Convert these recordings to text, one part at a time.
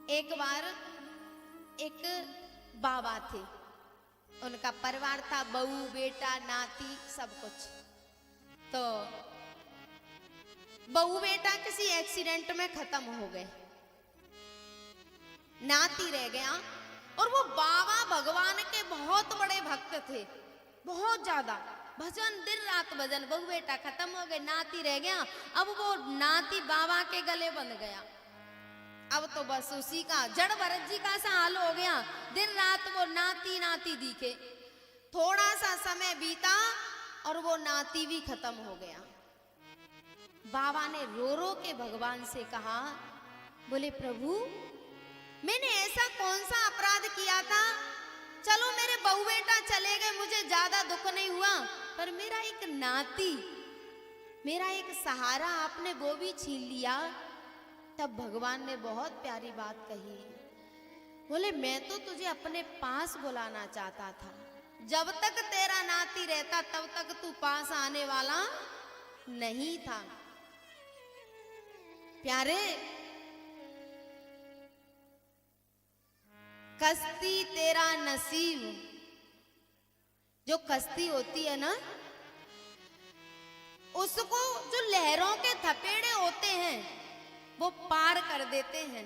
एक बार एक बाबा थे, उनका परिवार था, बहू बेटा नाती सब कुछ। तो बहू बेटा किसी एक्सीडेंट में खत्म हो गए, नाती रह गया। और वो बाबा भगवान के बहुत बड़े भक्त थे, बहुत ज्यादा भजन, दिन रात भजन। बहू बेटा खत्म हो गए, नाती रह गया। अब वो नाती बाबा के गले बंध गया। अब तो बस उसी का जड़ भरत जी का सा हाल हो गया, दिन रात वो नाती नाती दिखे। थोड़ा सा समय बीता और वो नाती भी खत्म हो गया। बाबा ने रो रो के भगवान से कहा, बोले प्रभु मैंने ऐसा कौन सा अपराध किया था? चलो मेरे बहू बेटा चले गए, मुझे ज्यादा दुख नहीं हुआ, पर मेरा एक नाती, मेरा एक सहारा आपने वो भी छीन लिया। तब भगवान ने बहुत प्यारी बात कही, बोले मैं तो तुझे अपने पास बुलाना चाहता था। जब तक तेरा नाती रहता तब तक तू पास आने वाला नहीं था। प्यारे, कश्ती तेरा नसीब, जो कश्ती होती है ना, उसको जो लहरों के थपेड़े होते हैं वो पार कर देते हैं।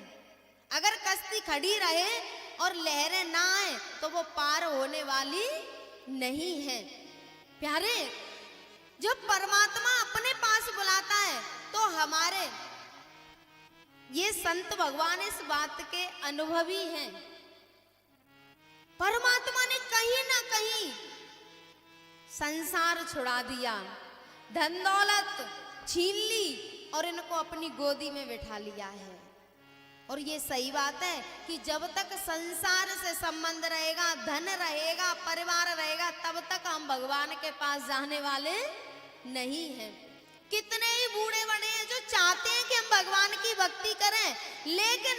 अगर कश्ती खड़ी रहे और लहरें ना आए तो वो पार होने वाली नहीं है। प्यारे, जब परमात्मा अपने पास बुलाता है तो हमारे ये संत भगवान इस बात के अनुभवी हैं। परमात्मा ने कहीं ना कहीं संसार छुड़ा दिया, धन दौलत छीन ली और इनको अपनी गोदी में बिठा लिया है। और ये सही बात है कि जब तक संसार से संबंध रहेगा, धन रहेगा, परिवार रहेगा, तब तक हम भगवान के पास जाने वाले नहीं हैं। कितने ही बूढ़े बड़े हैं जो चाहते हैं कि हम भगवान की भक्ति करें, लेकिन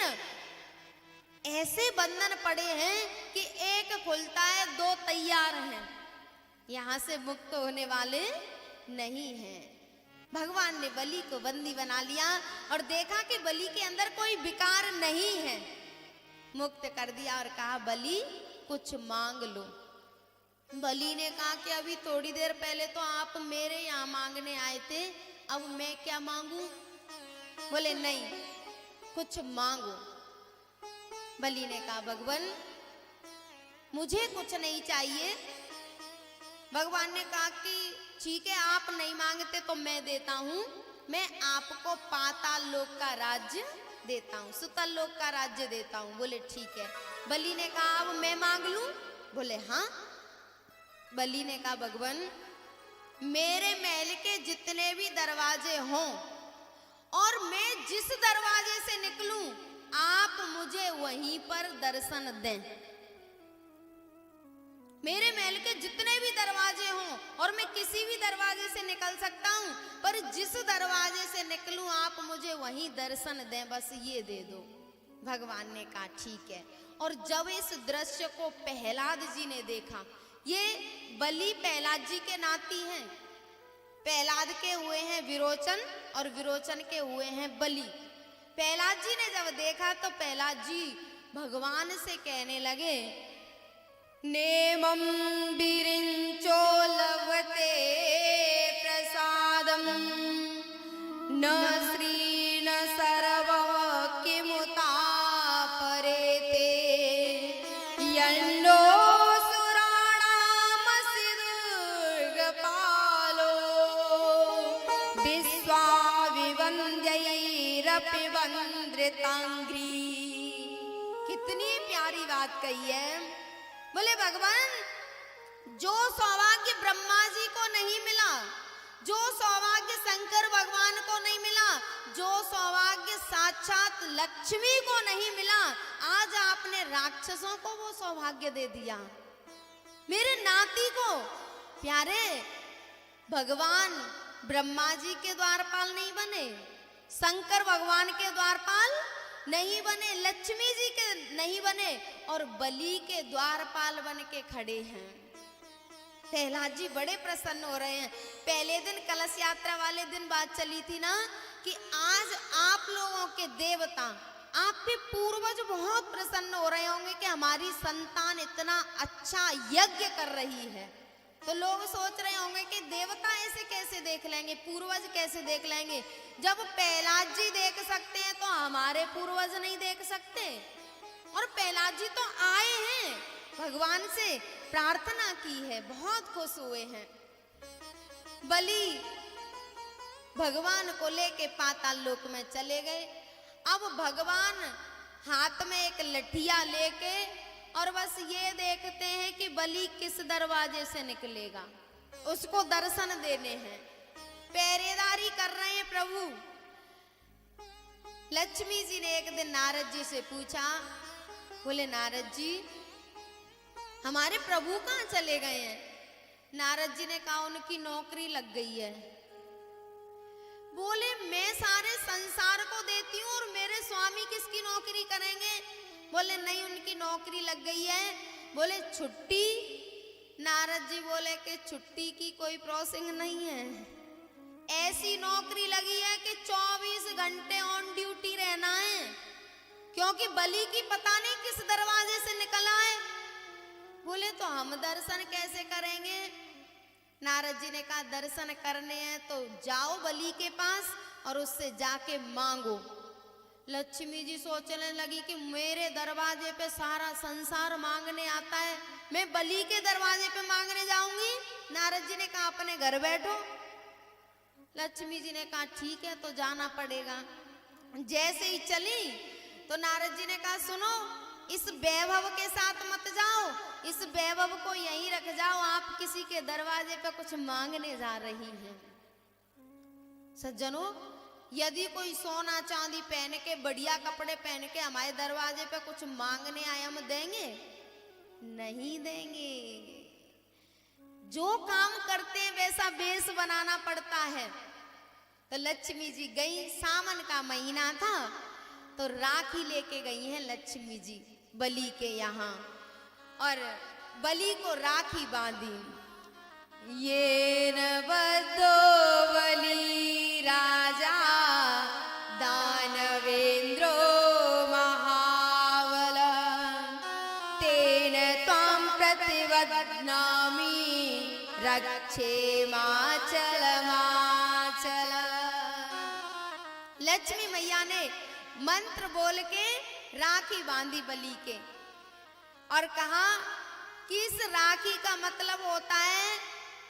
ऐसे बंधन पड़े हैं कि एक खुलता है दो तैयार हैं, यहां से मुक्त होने वाले नहीं हैं। भगवान ने बलि को बंदी बना लिया और देखा कि बलि के अंदर कोई विकार नहीं है, मुक्त कर दिया और कहा बलि कुछ मांग लो। बलि ने कहा कि अभी थोड़ी देर पहले तो आप मेरे यहाँ मांगने आए थे, अब मैं क्या मांगू? बोले नहीं, कुछ मांगो। बलि ने कहा भगवान मुझे कुछ नहीं चाहिए। भगवान ने कहा कि ठीक है, आप नहीं मांगते तो मैं देता हूं, मैं आपको पाताल लोक का राज्य देता हूं, सुतल लोक का राज्य देता हूं। बोले ठीक है। बलि ने कहा अब मैं मांग लूं? बोले हाँ। बलि ने कहा भगवान मेरे महल के जितने भी दरवाजे हों और मैं जिस दरवाजे से निकलूं आप मुझे वहीं पर दर्शन दें। मेरे महल के जितने भी दरवाजे हों और मैं किसी भी दरवाजे से निकल सकता हूं, पर जिस दरवाजे से निकलूं आप मुझे वहीं दर्शन दें, बस ये दे दो। भगवान ने कहा ठीक है। और जब इस दृश्य को प्रहलाद जी ने देखा, ये बलि प्रहलाद जी के नाती हैं, प्रहलाद के हुए हैं विरोचन और विरोचन के हुए हैं बलि। प्रहलाद जी ने जब देखा तो प्रहलाद जी भगवान से कहने लगे नेमं विरिंचो लभते प्रसादम न श्री न सर्व किमुता परेते यन्नो सुराणाम सिदुर्गपालो विश्वा विवन्द्यैरपि वन्द्रितांघ्रि। कितनी प्यारी बात कही है। बोले भगवान जो सौभाग्य ब्रह्मा जी को नहीं मिला, जो सौभाग्य शंकर भगवान को नहीं मिला, जो सौभाग्य साक्षात लक्ष्मी को नहीं मिला, आज आपने राक्षसों को वो सौभाग्य दे दिया, मेरे नाती को। प्यारे, भगवान ब्रह्मा जी के द्वारपाल नहीं बने, शंकर भगवान के द्वारपाल नहीं बने, लक्ष्मी जी के नहीं बने, और बलि के द्वारपाल बन के खड़े हैं। प्रहलाद जी बड़े प्रसन्न हो रहे हैं। पहले दिन कलश यात्रा वाले दिन बात चली थी ना कि आज आप लोगों के देवता आपके पूर्वज बहुत प्रसन्न हो रहे होंगे कि हमारी संतान इतना अच्छा यज्ञ कर रही है। तो लोग सोच रहे होंगे कि देवता ऐसे कैसे देख लेंगे, पूर्वज कैसे देख लेंगे। जब प्रहलाद जी देख सकते हैं तो हमारे पूर्वज नहीं देख सकते। और प्रहलाद जी तो आए हैं, भगवान से प्रार्थना की है, बहुत खुश हुए हैं। बलि भगवान को लेके पाताल लोक में चले गए। अब भगवान हाथ में एक लठिया लेके और बस ये देखते हैं कि बलि किस दरवाजे से निकलेगा, उसको दर्शन देने हैं, पहरेदारी कर रहे हैं प्रभु। लक्ष्मी जी ने एक दिन नारद जी से पूछा, बोले नारद जी हमारे प्रभु कहाँ चले गए हैं? नारद जी ने कहा उनकी नौकरी लग गई है। बोले मैं सारे संसार को देती हूँ और मेरे स्वामी किसकी नौकरी करेंगे? बोले नहीं, उनकी नौकरी लग गई है। बोले छुट्टी? नारद जी बोले कि छुट्टी की कोई प्रोसेसिंग नहीं है, ऐसी नौकरी लगी है कि 24 घंटे ऑन ड्यूटी रहना है, क्योंकि बलि की पता नहीं किस दरवाजे से निकला है। बोले तो हम दर्शन कैसे करेंगे? नारद जी ने कहा दर्शन करने हैं तो जाओ बलि के पास और उससे जाके मांगो। लक्ष्मी जी सोचने लगी कि मेरे दरवाजे पे सारा संसार मांगने आता है, मैं बलि के दरवाजे पे मांगने जाऊंगी? नारद जी ने कहा अपने घर बैठो। लक्ष्मी जी ने कहा ठीक है तो जाना पड़ेगा। जैसे ही चली तो नारद जी ने कहा सुनो, इस वैभव के साथ मत जाओ, इस वैभव को यहीं रख जाओ, आप किसी के दरवाजे पे कुछ मांगने जा रही हैं। सज्जनों, यदि कोई सोना चांदी पहन के, बढ़िया कपड़े पहन के हमारे दरवाजे पे कुछ मांगने आए, हम देंगे? नहीं देंगे। जो काम करते हैं वैसा वेश बनाना पड़ता है। तो लक्ष्मी जी गई, सावन का महीना था तो राखी लेके गई हैं लक्ष्मी जी बलि के यहाँ, और बलि को राखी बांधी। ये न बदो बलि राजा दानवेंद्रो महाबल, तेन त्वां प्रतिवदनामि रक्षे माचल माचल। लक्ष्मी मैया ने मंत्र बोल के राखी बांधी बलि के और कहा कि इस राखी का मतलब होता है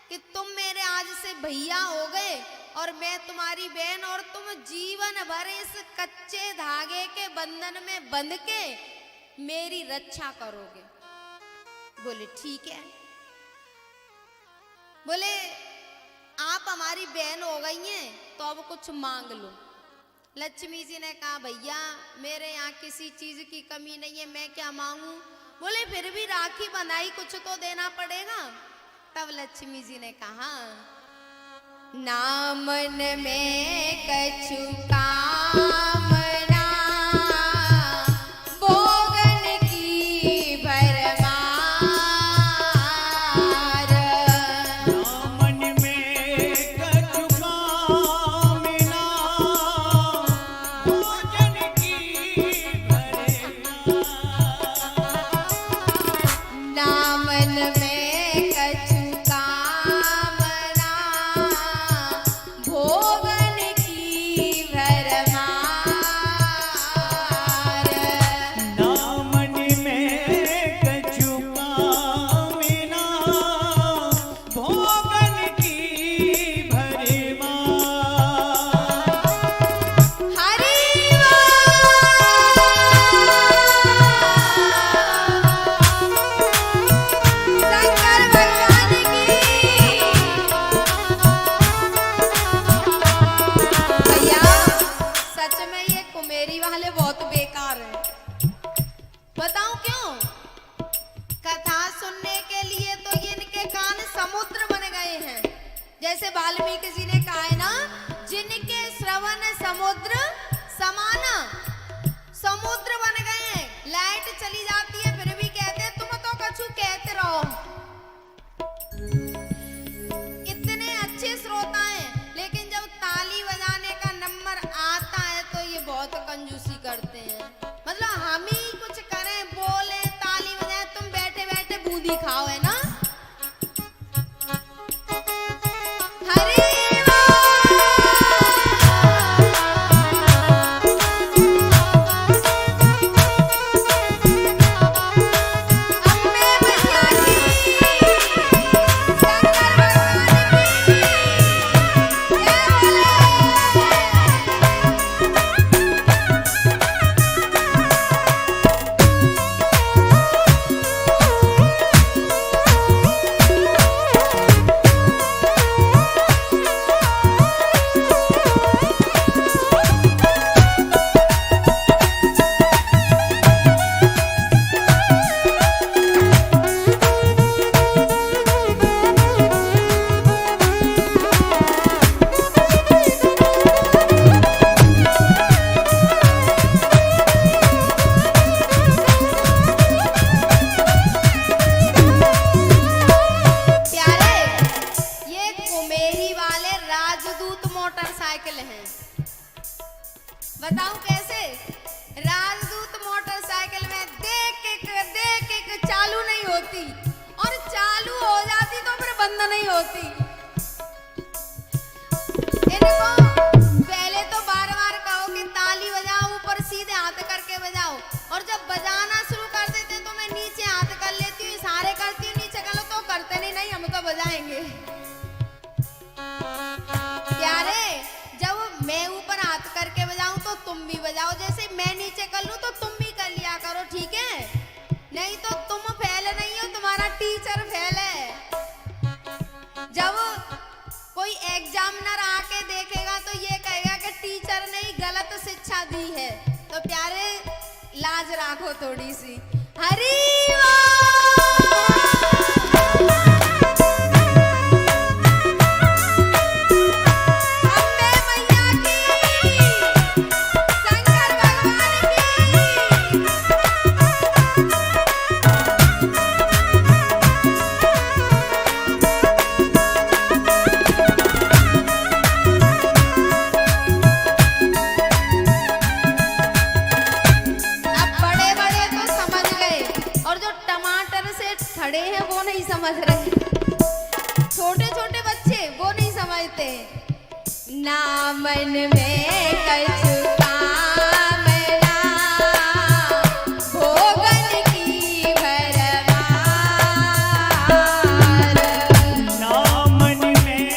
कि तुम मेरे आज से भैया हो गए और मैं तुम्हारी बहन, और तुम जीवन भर इस कच्चे धागे के बंधन में बंध के मेरी रक्षा करोगे। बोले ठीक है। बोले आप हमारी बहन हो गई हैं तो अब कुछ मांग लो। लक्ष्मी जी ने कहा भैया मेरे यहाँ किसी चीज की कमी नहीं है, मैं क्या मांगू? बोले फिर भी राखी बंधाई, कुछ तो देना पड़ेगा। तब लक्ष्मी जी ने कहा ना मन में कछु कामना, भोगन की भरमार। ना मन में कछु कामना, भोजन की भरमार। ना मन में कछु कामना, भोगन की भरमार। ना मन में कछु कामना, भोगन की भरमार। हरि शंकर भगवान की। भैया सच में ये कुमेरी वाले बहुत बेकार हैं। बताऊं क्यों? कथा सुनने के लिए तो ये इनके कान समुद्र बन गए हैं। जैसे वाल्मीकि जी ने कहा है ना, जिनके श्रवण समुद्र समाना, समुद्र बन गए हैं। लाइट चली जाती है फिर भी कहते हैं तुम तो कछु कहते रहो। इतने अच्छे श्रोता हैं, लेकिन जब ताली बजाने का नंबर आता है तो ये बहुत कंजूसी करते हैं। पूड़ी खाओ है ना। हरी मोटरसाइकिल है। बताऊं कैसे? राजदूत मोटरसाइकिल में देख के चालू नहीं होती, और चालू हो जाती तो फिर बंद नहीं होती। इनको पहले तो बार बार कहो कि ताली बजाओ, ऊपर सीधे हाथ करके बजाओ, और जब बजाना शुरू कर देते तो मैं नीचे हाथ कर लेती हूँ, इशारे करती हूँ नीचे कर लो, तो करते नहीं हम तो बजाएंगे। प्यारे, जब मैं ऊपर हाथ करके बजाऊं तो तुम भी बजाओ, जैसे मैं नीचे कर लूं तो तुम भी कर लिया करो, ठीक है? नहीं तो तुम फेल नहीं हो, तुम्हारा टीचर फेल है। जब कोई एग्जामिनर आके देखेगा तो ये कहेगा कि टीचर ने गलत शिक्षा दी है। तो प्यारे, लाज रखो थोड़ी सी। हरी खड़े हैं वो नहीं समझ रहे, छोटे छोटे बच्चे वो नहीं समझते। ना मन में कछु कामना, भोगन की भरमार। ना मन में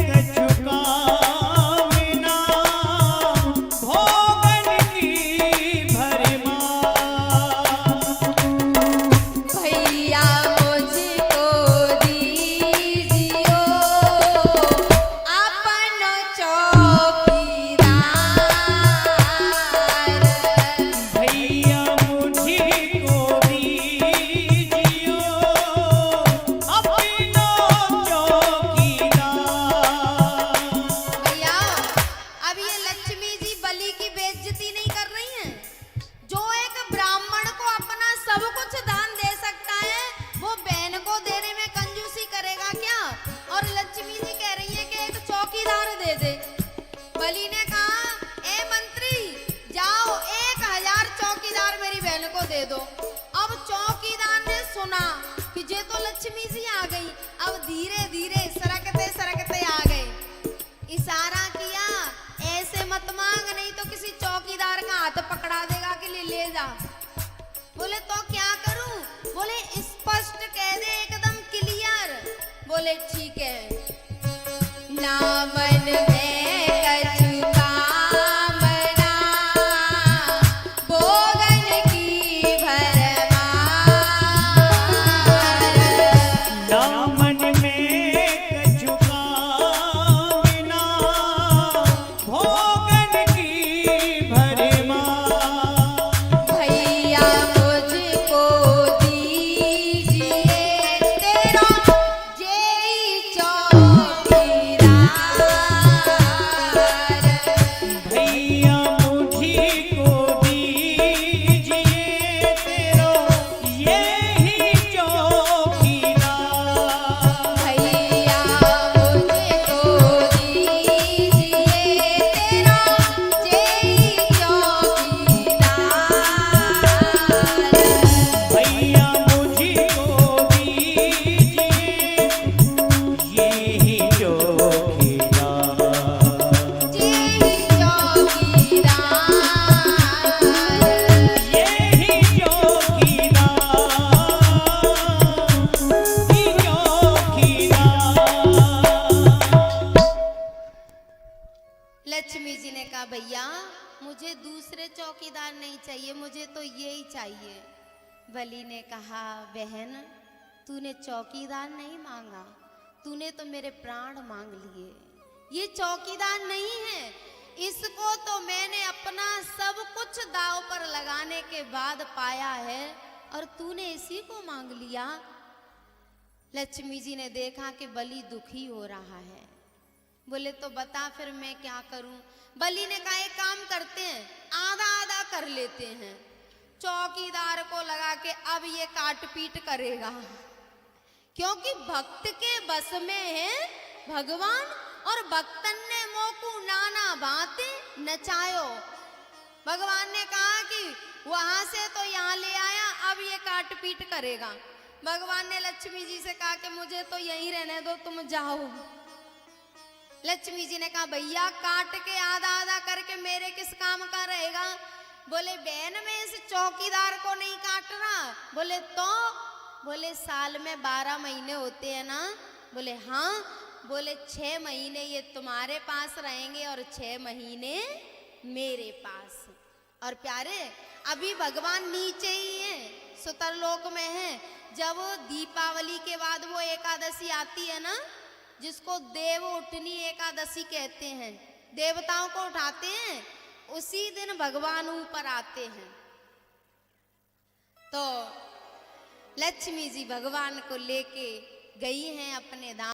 कछु कामना, भोगन की भरमार। भैया मुझको दीजियो अपनो चौकीदार। भैया मुझको दीजियो अपना चौकीदार। भैया, अब ये लक्ष्मी जी बलि की बेइज्जती नहीं कर रही हैं? जो एक ब्राह्मण को अपना सब कुछ दान दे सकता है, वो बहन को देने में कंजूसी करेगा क्या? और लक्ष्मी जी कह रही है कि एक चौकीदार दे दे। बलि ने कहा, ए मंत्री, जाओ 1000 चौकीदार मेरी बहन को दे दो। अब चौकीदार ने सुना कि ये तो लक्ष्मी जी आ गई, अब धीरे धीरे सरकते आ गए। इशारा किया, ऐसे मत मांग, नहीं तो किसी चौकीदार का हाथ पकड़ा देगा कि ले जा। बोले तो क्या करूं? बोले स्पष्ट कह दे, एकदम क्लियर। बोले ठीक है। ना मन में कछु कामना, भोगन की भरमार। ना मन में कछु कामना, भोगन की भरमार। भैया मुझको दीजिए तेरा जेई चौकीदार। दूसरे चौकीदार नहीं चाहिए, मुझे तो ये ही चाहिए। बलि ने कहा, बहन तूने चौकीदार नहीं मांगा, तूने तो मेरे प्राण मांग लिए। ये चौकीदार नहीं है, इसको तो मैंने अपना सब कुछ दांव पर लगाने के बाद पाया है और तूने इसी को मांग लिया। लक्ष्मी जी ने देखा कि बलि दुखी हो रहा है। बोले तो बता फिर मैं क्या करूं। बलि ने कहा एक काम करते हैं, आधा आधा कर लेते हैं। चौकीदार को लगा के अब ये काट पीट करेगा, क्योंकि भक्त के बस में है भगवान और भक्तन ने मोकू नाना बातें नचायो। भगवान ने कहा कि वहां से तो यहाँ ले आया, अब ये काट पीट करेगा। भगवान ने लक्ष्मी जी से कहा कि मुझे तो यहीं रहने दो, तुम जाओ। लक्ष्मी जी ने कहा भैया काट के आधा आधा करके मेरे किस काम का रहेगा। बोले बहन मैं इस चौकीदार को नहीं काट रहा। बोले तो बोले साल में 12 महीने होते हैं ना। बोले हाँ। बोले 6 महीने ये तुम्हारे पास रहेंगे और 6 महीने मेरे पास। और प्यारे अभी भगवान नीचे ही हैं, सुतरलोक में हैं। जब दीपावली के बाद वो एकादशी आती है ना, जिसको देव उठनी एकादशी कहते हैं, देवताओं को उठाते हैं, उसी दिन भगवान ऊपर आते हैं। तो लक्ष्मी जी भगवान को लेके गई हैं अपने धाम।